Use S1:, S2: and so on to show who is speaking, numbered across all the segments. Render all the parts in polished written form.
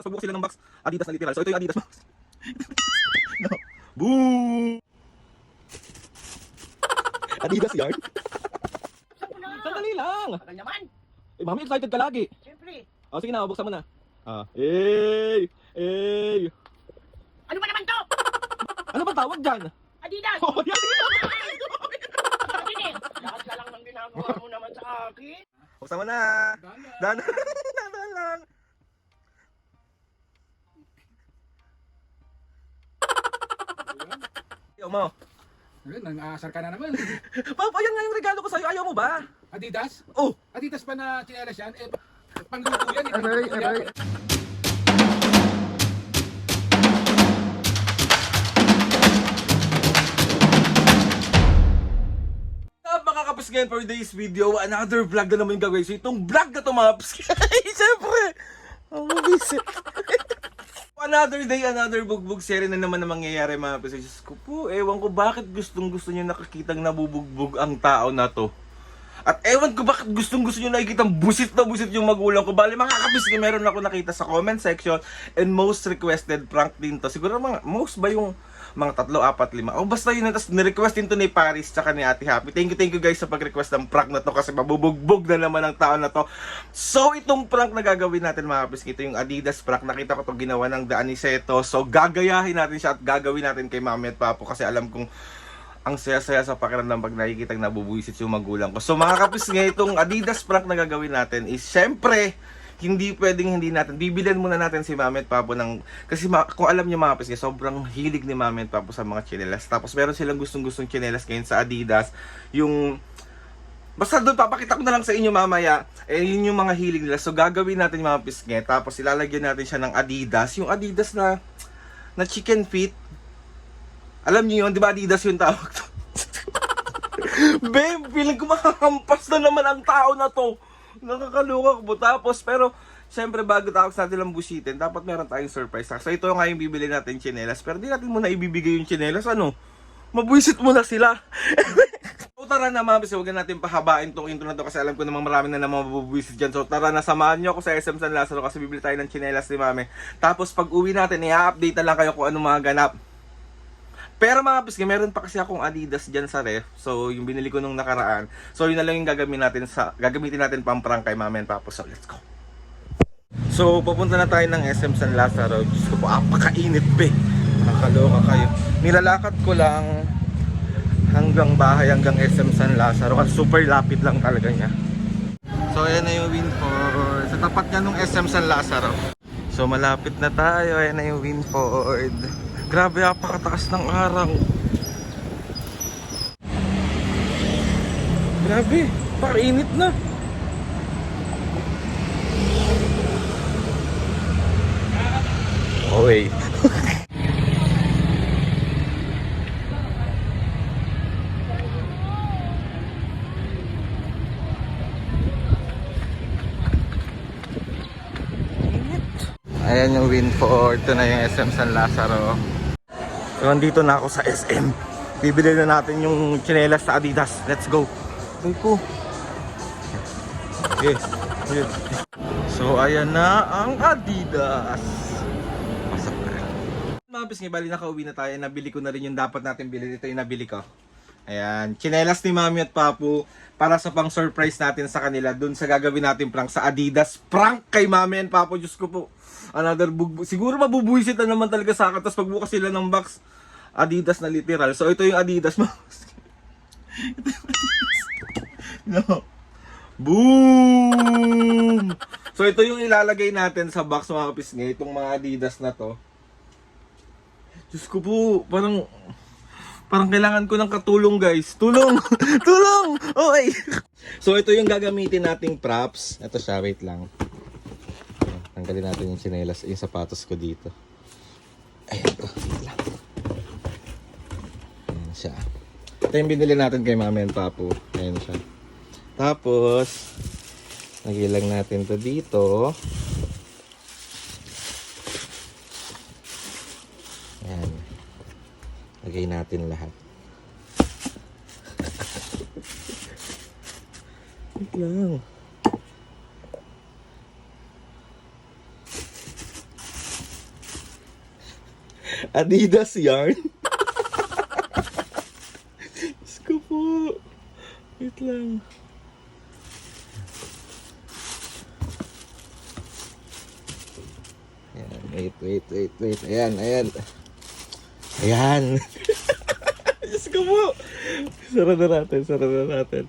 S1: Tapos pagbukas sila ng box, Adidas na literal. So ito yung Adidas box. No. Boom! Adidas yarn. Sandali lang.
S2: Tagal naman.
S1: Eh, mami, excited ka lagi.
S2: Siyempre.
S1: O, sige na, buksan mo na. Hey! Hey!
S2: Ano ba naman to?
S1: Ano ba tawag dyan?
S2: Adidas!
S1: Oh, yan!
S2: Akin eh. Lahat ka lang ng ginagawa mo naman sa akin.
S1: Buksan mo na. Dahan lang. Ayaw mo.
S3: Ayun, nang-aasar ka na naman.
S1: Papa, yan nga yung regalo ko sa'yo. Ayaw mo ba?
S3: Adidas?
S1: Oh!
S3: Adidas pa na tsinelas yan? Eh, pangluto yan.
S1: Aray. Mga kapasgayan, for today's video, another vlog na naman yung gagawin. So itong vlog na ito mga kapasgayan, siyempre, ang mabisit. Another day, another bugbog series na naman na mangyayari mga kapasgayan. Diyos ko po, ewan ko bakit gustong gusto nyo nakakitang nabubugbog ang tao na to. At ewan ko bakit gustong gusto nyo nakikita busit na busit yung magulang ko. Bali mga kapasgayan, meron ako nakita sa comment section and most requested prank din to. Siguro mga, most ba yung mga 3, 4, 5. O basta yun, tapos nirequest din to ni Paris tsaka ni Ate Happy. Thank you guys sa pag-request ng prank na to kasi mabubugbog na naman ang tao na to. So itong prank na gagawin natin mga kapis, ito yung Adidas prank. Nakita ko to ginawa ng Daniseto. So gagayahin natin siya at gagawin natin kay Mami at Papo kasi alam kong ang saya-saya sa pakiramdam pag nakikita nabubuisit yung magulang ko. So mga kapis nga, itong Adidas prank na gagawin natin is syempre hindi pwedeng hindi natin. Bibilhan muna natin si Mami at Papo ng... Kasi kung alam niyo mga kapis, sobrang hilig ni Mami at Papo sa mga tsinelas. Tapos meron silang gustong-gustong tsinelas ngayon sa Adidas. Yung... Basta doon, papakita ko na lang sa inyo mamaya. Eh, yun yung mga hilig nila. So gagawin natin yung mga pisngi. Tapos ilalagyan natin siya ng Adidas. Yung Adidas na chicken feet. Alam niyo yun, di ba Adidas yung tawag to? Babe, feeling ko makakampas na naman ang tao na to. Nakakaluka ko. Tapos, pero, syempre, bago tapos natin lang busitin, dapat meron tayong surprise. So, ito nga yung bibili natin tsinelas. Pero di natin muna ibibigay yung tsinelas. Ano? Mabuisit muna sila. So, tara na mga bis. Huwag natin pahabain tong intro na to kasi alam ko namang marami na naman mabubuisit dyan. So, tara na, samahan nyo ako sa SM San Lazaro kasi bibili tayo ng tsinelas ni Mami. Tapos, pag uwi natin, i-update na lang kayo kung ano mga ganap. Pero mga piske, meron pa kasi akong Adidas dyan sa ref. So, yung binili ko nung nakaraan. So, yun na lang yung gagamitin natin pang prank kay Mami and Papo. So, let's go. So, papunta na tayo ng SM San Lazaro. Diyos ko po, apakainit be. Nakakaloka kayo. Nilalakad ko lang hanggang bahay, hanggang SM San Lazaro. Kasi super lapit lang talaga niya. So, ayan na yung Winford. Sa tapat niya nung SM San Lazaro. So, malapit na tayo. Ayan na yung Winford. Grabe, apakataas ng araw. Grabe, painit na. Okay. Ayan yung Winford. Ito na yung SM San Lazaro. So, nandito na ako sa SM. Bibili na natin yung tsinelas sa Adidas. Let's go. Ay ko. Okay. So, ayan na ang Adidas. Pasok na. Mga pisngi, bali nakauwi na tayo. Nabili ko na rin yung dapat natin bilhin. Ito yung nabili ko. Ayan. Tsinelas ni Mami at Papu para sa pang surprise natin sa kanila. Dun sa gagawin natin prank sa Adidas. Prank kay Mami and Papu. Diyos ko po. Another siguro mabubuisit na naman talaga sa akin. Tapos pagbukas sila ng box, Adidas na literal. So ito yung Adidas. Ito yung Adidas. No. Boom! So ito yung ilalagay natin sa box mga kapisngi. Itong mga Adidas na to. Diyos ko po, parang kailangan ko ng katulong guys. Tulong! Tulong! Okay! So ito yung gagamitin nating props. Ito siya, wait lang. Tanggalin natin yung tsinelas, yung sapatos ko dito. Ayan ito. Ayan siya. Ito yung binili natin kay Mami and Papu. Ayan siya. Tapos, nagilang natin to dito. Ayan. Lagay natin lahat. Wait lang. Adidas yarn. Diyos ko po. Wait lang. Ayan, wait. Ayan. Diyos ko po. Sara na natin.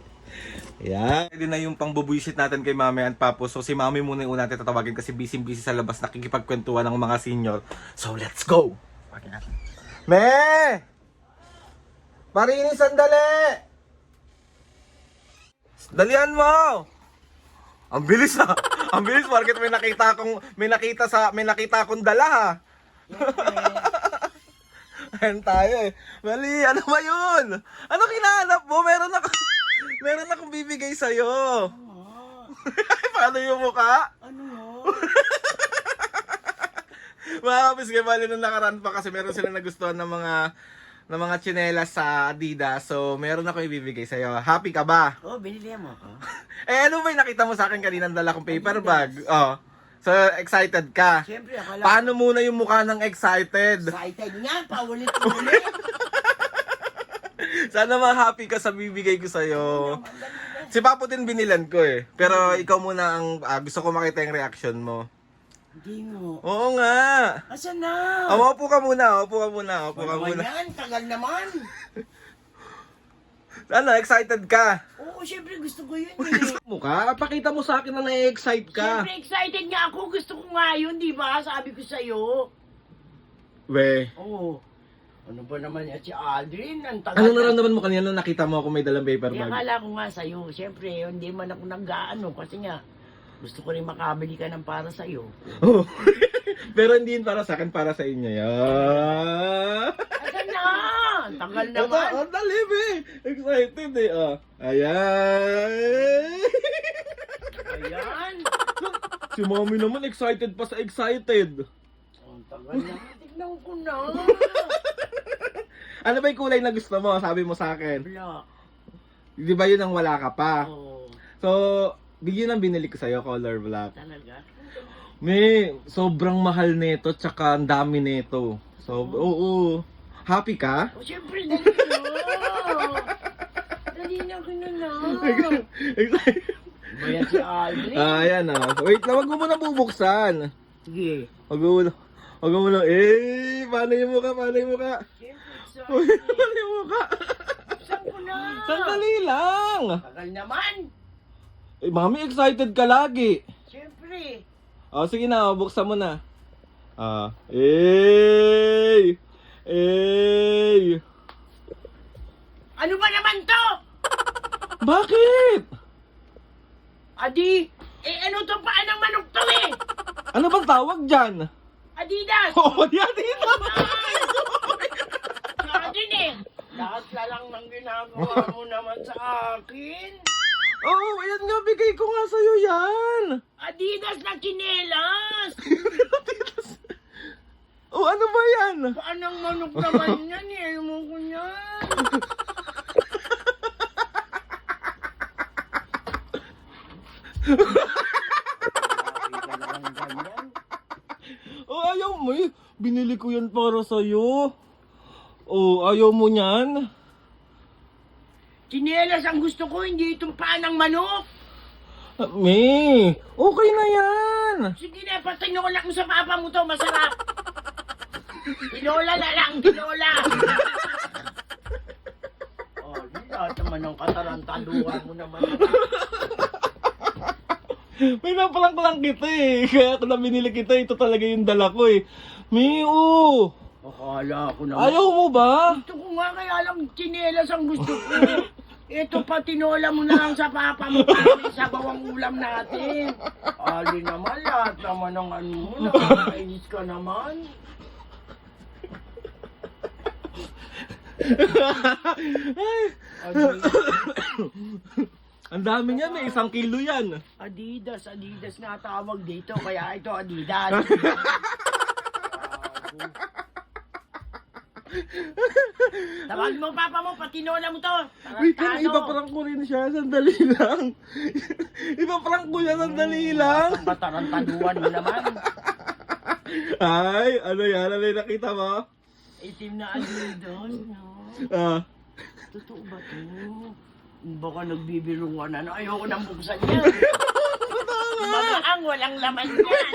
S1: Ayan. Pwede na yung pangbubuisit natin kay Mami and Papo. So si Mami muna yung una natin tatawagin kasi busy sa labas nakikipagkwentuhan ng mga senior. So let's go! Okay natin. Me! Marinis, sandali! Dalian mo! Ang bilis ha! Ang bilis, market may nakita akong dala ha! Ayan tayo eh. Mali, ano ba yun? Ano kinahanap mo? Meron akong bibigay sa'yo. Paano yung mukha?
S2: Ano nga?
S1: Mga kapis, kaya bali nung nakaraan pa kasi meron sila nagustuhan ng mga tsinelas sa Adidas. So, meron ako ibibigay sa'yo. Happy ka ba?
S2: Oh, binili mo ako.
S1: Ano ba yung nakita mo sa akin kanina dala kong paper bag? Oh. So, excited ka?
S2: Siyempre, akala
S1: Paano muna yung mukha ng excited?
S2: excited nga, paulit-ulit.
S1: Sana ma-happy ka sa bibigay ko sa'yo. Si Papo din binilan ko eh. Pero ikaw muna ang gusto ko makita yung reaction mo.
S2: Hindi mo.
S1: Oo nga.
S2: Asan na?
S1: Upo ka muna.
S2: Ano yan? Tagal naman.
S1: Ano, excited ka?
S2: Oo, siyempre gusto ko yun eh.
S1: Mukha, pakita mo sa akin na na-excite ka.
S2: Siyempre excited nga ako. Gusto ko nga yun, di ba? Sabi ko sa'yo.
S1: We,
S2: Oo. Ano ba naman yan si Aldrin? Ang tagal
S1: anong
S2: na-
S1: naramdaman mo kanina nung nakita mo ako may dalang paper
S2: Kaya
S1: bag?
S2: akala ko nga sa'yo. Siyempre, hindi man ako nag-ano. Kasi nga, gusto ko rin makabili ka ng para sa'yo.
S1: Oh. Pero hindi yun para sa akin, para sa inyo yan.
S2: Asan na? Ang tagal naman.
S1: Ang dali, be. Excited eh. Oh. Ayan.
S2: Ayan.
S1: Si Mami naman excited pa sa excited.
S2: Ang tagal naman. Tignan ko na.
S1: Ano ba yung kulay na gusto mo? Sabi mo sa akin.
S2: Black.
S1: Di ba yun ang wala ka pa?
S2: Oo.
S1: So, bigyan ang binili ko sa'yo, color black.
S2: Talaga?
S1: May, sobrang mahal nito, tsaka ang dami nito. So, oo. Happy ka?
S2: O, siyempre, dali na. Dali na ko na na.
S1: Excited.
S2: Ba yan si Aldrin?
S1: Ayan ah. Wait lang, wag mo muna bubuksan.
S2: Sige.
S1: Wag mo muna. Paano yung mukha?
S2: Siyempre,
S1: Paano yung mukha?
S2: saan ko na?
S1: Sandali lang.
S2: Tagal naman.
S1: Mami, excited ka lagi.
S2: Siyempre.
S1: Sige na, buksan mo na.
S2: Ano ba naman to?
S1: Bakit?
S2: Adi, ano to paan ng manok to eh?
S1: Ano bang tawag dyan?
S2: Adidas!
S1: Yan dito.
S2: Sabi eh. Lahat na lang ng ginagawa mo naman sa akin.
S1: Ayan nga, bigay ko nga sa'yo yan.
S2: Adidas na chinelas!
S1: Ano ba yan?
S2: Paan ng manok naman yan eh? Ayaw mo ko yan.
S1: Ayaw mo eh. Binili ko yan para sa'yo. Ayaw mo niyan?
S2: Chinelas ang gusto ko, hindi itong paan ng manok.
S1: May, okay na yan.
S2: Sige na, patinola mo sa papa mo to, masarap. Tinola na lang, tinola. Di lahat naman ng katarantaduhan mo naman.
S1: May napalang lang kita eh. Kaya ako na binili kita, ito talaga yung dala ko eh. May,
S2: Akala ko naman.
S1: ayaw mo ba?
S2: Gusto ko nga kaya lang chinelas ang gusto ko. Ito pa tinola mo na lang sa papa mo para may sabaw ang ulam natin. Ali naman, lahat naman ng ano mo, nakakainis ka naman.
S1: Ang dami niyan eh, 1 kilo yan.
S2: Adidas nga tawag dito, kaya ito Adidas. Tawag mo papa mo, patinola mo to.
S1: Wait lang, ipaprank ko rin siya, sandali lang. Ipaprank ko siya, sandali lang.
S2: Katarantaduhan mo naman.
S1: Ay, ano yan? Ano yung nakita mo?
S2: Itim na Adidas, no?
S1: Ah.
S2: Totoo ba to? Baka nagbibiro ka na. Ayoko nang buksan yan. Magaang walang laman yan.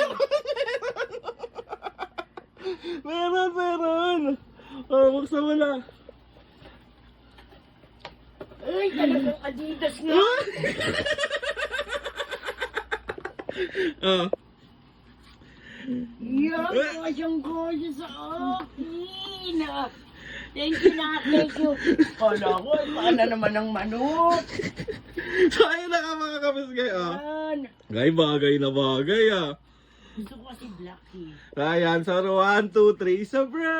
S1: Meron. Oh, buksan mo na.
S2: Ay, talagang Adidas nga.
S1: Oh.
S2: Yan, kasyang-kasya sa akin. Thank you na, thank you. Kala ko, paano naman ang manok?
S1: So, ayun na nga mga kabisgay, oh.
S2: Yan.
S1: Gay, bagay na bagay, ah.
S2: Gusto ko kasi Blackie.
S1: Ayan, so 1, 2, 3, sobra!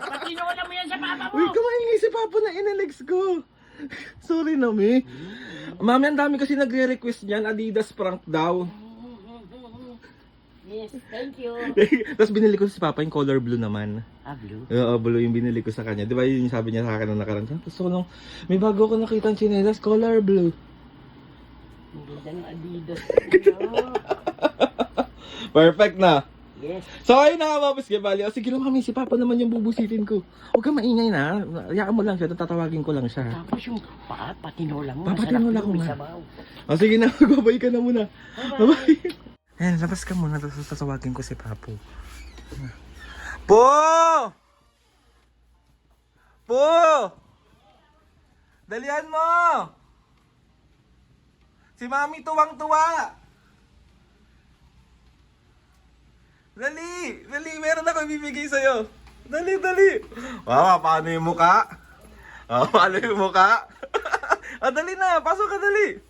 S2: Patinola mo yan sa papa mo.
S1: Uy, kumaingay si Papa na inelex ko. Sorry na, me. Mami, ang dami kasi nagre-request niyan, Adidas prank daw.
S2: Yes, thank you.
S1: Tapos binili ko si Papa yung color blue naman.
S2: Blue?
S1: Oo, blue yung binili ko sa kanya. Di ba yun yung sabi niya sa akin nung nakaraan? Gusto ko nung, may bago ko nakita ang chinelas, color blue.
S2: Ang ganda ng Adidas.
S1: Perfect na.
S2: Yes.
S1: So ayun na nga, Mapis Gebali. O sige lang, mami, si Papa naman yung bubusitin ko. Huwag kang maingay na. Hayaan mo lang siya, tatawagin ko lang siya.
S2: Tapos yung patinola mo.
S1: Papatinola ko
S2: masarap yung
S1: nga.
S2: sabaw.
S1: O sige na, magbabay ka na muna.
S2: Bye-bye.
S1: Bye-bye. Ayan, labas ka muna, tapos tatawagin ko si Papo. Po! Po! Dalihan mo! Si Mami tuwang-tuwa! Dali! Dali! Meron ako ibibigay sa'yo! Dali! Dali! Wow, paano yung muka? Oh, paano yung muka? Ah, dali na! Pasok ka, dali!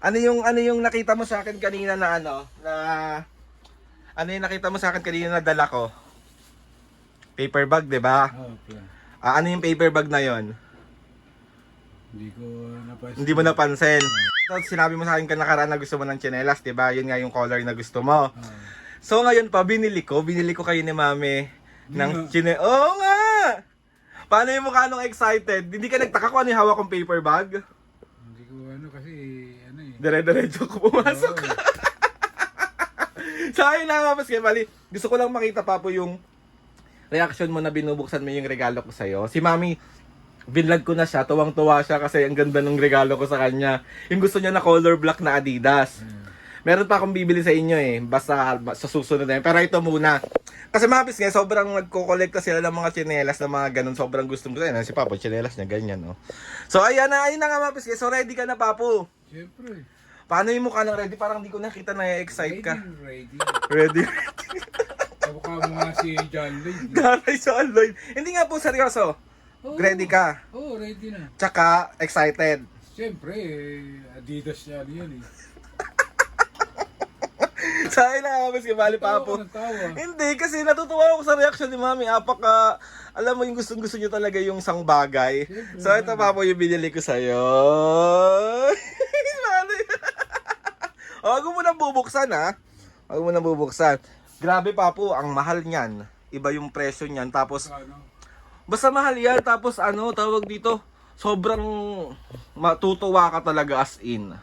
S1: Ano yung nakita mo sa akin kanina na ano yung nakita mo sa akin kanina na dala ko? Paper bag, 'di ba?
S3: Okay.
S1: Ano yung paper bag na 'yon?
S3: Hindi ko napansin.
S1: Hindi mo napansin. Tapos sinabi mo sa akin nakaraan na gusto mo ng tsinelas, 'di ba? Yun nga yung color na gusto mo. So ngayon pa binili ko kayo ni Mami ng tsine. Oo nga. Paano yung mukha nung excited? Hindi ka nagtaka kung ano yung hawak kong paper bag?
S3: Hindi ko kasi
S1: Dire-diretso ko pumasok. So ayun na nga, Paske, bali, gusto ko lang makita pa po yung reaction mo na binubuksan mo yung regalo ko sa'yo. Si Mami, binlog ko na siya, tuwang-tuwa siya kasi ang ganda ng regalo ko sa kanya. Yung gusto niya na color black na Adidas. Meron pa akong bibili sa inyo eh, basta sa susunod na yun. Pero ito muna. Kasi mga Paske, sobrang nagko-collect sila ng mga tsinelas na mga ganun. Sobrang gusto mo. Ayun, si Papo, tsinelas niya, ganyan, no? So ayun na nga mga Paske. So ready ka na, Papo?
S3: Siyempre.
S1: Paano yung mukha ng ready? Parang di ko nakita na excite ka.
S3: Ready.
S1: Ready?
S3: Kamukha mo nga si John Lloyd.
S1: Garay sa Lloyd. Hindi nga po seryoso. Ready ka.
S3: Oo, ready na.
S1: Tsaka excited.
S3: Siyempre, Adidas yan eh.
S1: Sa akin na mas kabali pa po.
S3: Nagtawa.
S1: Hindi, kasi natutuwa ako sa reaction ni Mami. Apaka, alam mo yung gustong-gusto niyo talaga yung isang bagay. So ito pa po yung binili ko sa'yo. Huwag mo nang bubuksan, ha? Huwag mo nang bubuksan. Grabe pa po, ang mahal niyan. Iba yung presyo niyan. Tapos,
S3: Ano?
S1: basta mahal yan. Tapos tawag dito, sobrang matutuwa ka talaga as in.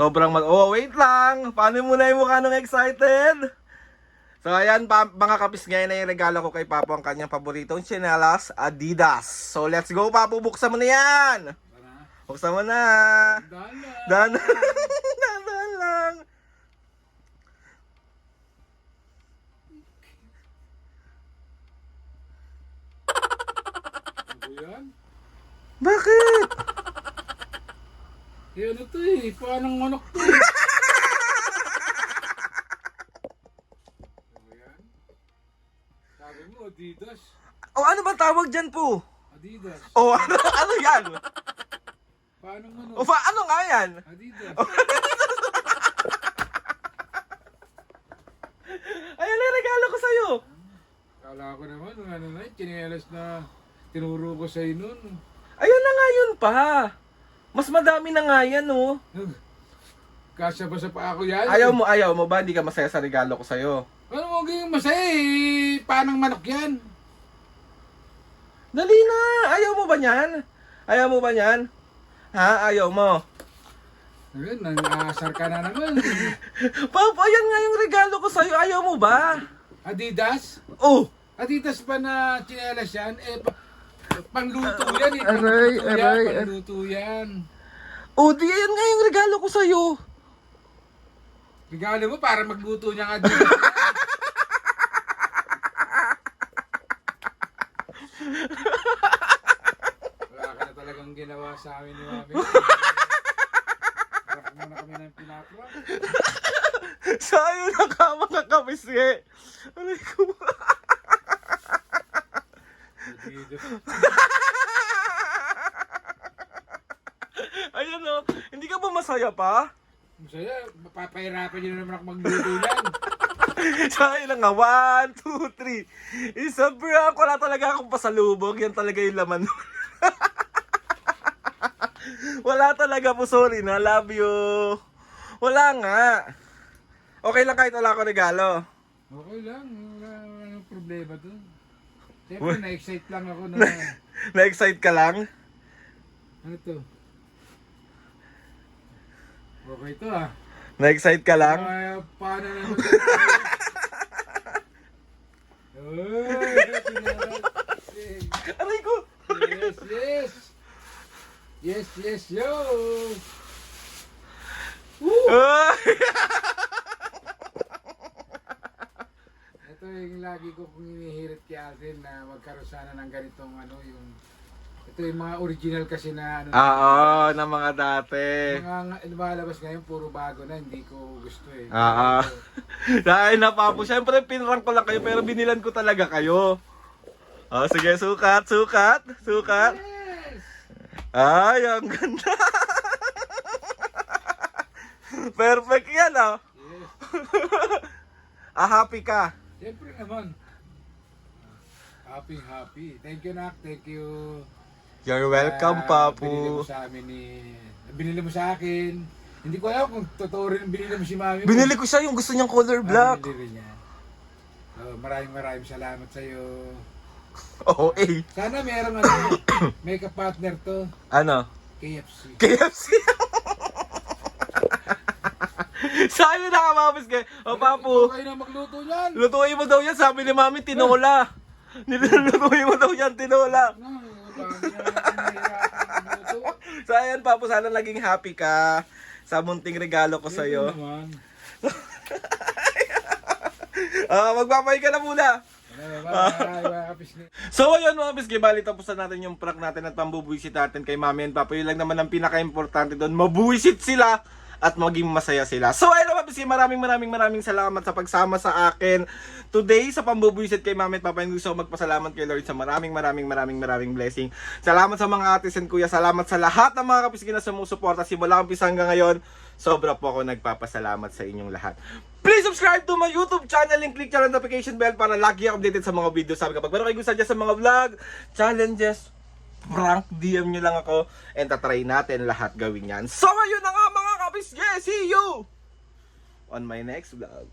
S1: Oh, wait lang. Paano mo na yung mukha nung excited? So, ayan, mga kapis, ngayon na yung regalo ko kay Papo ang kanyang paboritong tsinelas, Adidas. So, let's go, Papo. Buksan mo na yan. Buksan mo na.
S3: Dala.
S1: Dahan lang.
S3: Ano yan?
S1: Bakit?
S3: Ano to eh? Paano manok to eh? Ano yan? Sabi mo, Adidas.
S1: O, ano ba tawag dyan po?
S3: Adidas.
S1: O, ano yan?
S3: Paano manok?
S1: O, ano nga yan?
S3: Adidas.
S1: Ayan na yung regalo ko sa'yo.
S3: Kala ko naman, ano na yun, tsinelas na tinuro ko sa'yo nun.
S1: Ayun na nga yun pa. Mas madami na nga yan, oh.
S3: Kasya ba sa paa ko yan?
S1: Ayaw mo ba? Hindi ka masaya sa regalo ko sa'yo.
S3: Ano mo gayong masaya eh? Paanong manok yan?
S1: Dali na! Ayaw mo ba yan? Ayaw mo ba yan? Ha? Ayaw mo?
S3: Ayun, nang-aasar ka na naman.
S1: Papa, yan nga yung regalo ko sa'yo. Ayaw mo ba?
S3: Adidas?
S1: Oh!
S3: Adidas pa na tsinelas yan, pangluto yan eh.
S1: Aray, aray.
S3: Pangluto yan.
S1: O, di yan nga yung regalo ko sa'yo.
S3: Regalo mo para magluto niya nga dito. Wala ka na talagang ginawa sa amin ni Mami. Parang muna kami ng pinapra.
S1: Sa'yo na ka mga kabisge. Aray ko. Ayan o, hindi ka ba masaya pa?
S3: Masaya, papahirapan niyo na naman ako magluto yan.
S1: Sa'yo na nga, 1, 2, 3. Isang prank, wala talaga akong pasalubog. Yan talaga yung laman nun. Wala talaga po, sorry na, love you. Wala nga. Okay lang kahit wala akong regalo.
S3: Okay lang, walang problema to. Siyempre, na-excite lang ako na...
S1: Na-excite ka lang?
S3: Ano to? Okay to ah.
S1: Na-excite ka lang?
S3: Paano naman?
S1: Aray ko!
S3: Yes, yes! Yes, yes, yo!
S1: Ay!
S3: Ito yung lagi ko kung hinihirit kay Alden na magkaroon sana ng ganitong ano yung... Ito yung mga original kasi na ano...
S1: Oo, na mga dati.
S3: Mga lumalabas ngayon, puro bago na, hindi ko gusto eh.
S1: Oo. Dahil na papo, syempre pinrank ko lang kayo pero binilan ko talaga kayo. Oh, sige, sukat, sukat, sukat.
S3: Yes!
S1: Ay, ang ganda. Perfect yan, ah.
S3: Yes!
S1: Happy ka.
S3: Siyempre naman. Happy, happy. Thank you, Nak. Thank you.
S1: You're welcome,
S3: Binili mo
S1: Papu.
S3: sa amin binili mo sa akin. Hindi ko alam kung totoo rin binili mo si Mami.
S1: Binili ko siya yung gusto niyang color black.
S3: Binili rin niya. Maraming salamat sa iyo.
S1: Oo, eh.
S3: Sana merong may ka-partner to.
S1: Ano?
S3: KFC.
S1: KFC. Saan na nakamapis kayo? O, Papu.
S3: Kayo na magluto niyan.
S1: Lutuin mo daw yan. Sabi ni Mami, tinola. Nilulutuin mo daw yan, tinola. So ayan, Papu, sana naging happy ka sa munting regalo ko sa'yo. Magpapay ka na muna. So ayun mga bisgi, bali tapusan natin yung prank natin at pambubuisit natin kay Mami and Papa. Yun lang naman ang pinaka-importante doon, mabuisit sila at maging masaya sila. So ayun mga bisgi, maraming salamat sa pagsama sa akin today sa pambubuisit kay Mami at Papa. And gusto ko magpasalamat kay Lord sa maraming blessing. Salamat sa mga atis and kuya, salamat sa lahat ng mga kabisgi na sumusuporta simula umpisa hanggang ngayon. Sobra po ako nagpapasalamat sa inyong lahat. Please subscribe to my YouTube channel and click the notification bell para lagi updated sa mga videos. Sabi kapag meron kayo gusto dyan sa mga vlog, challenges, prank, DM nyo lang ako and tatry natin lahat gawin yan. So ayun na nga mga kabisge, see you on my next vlog.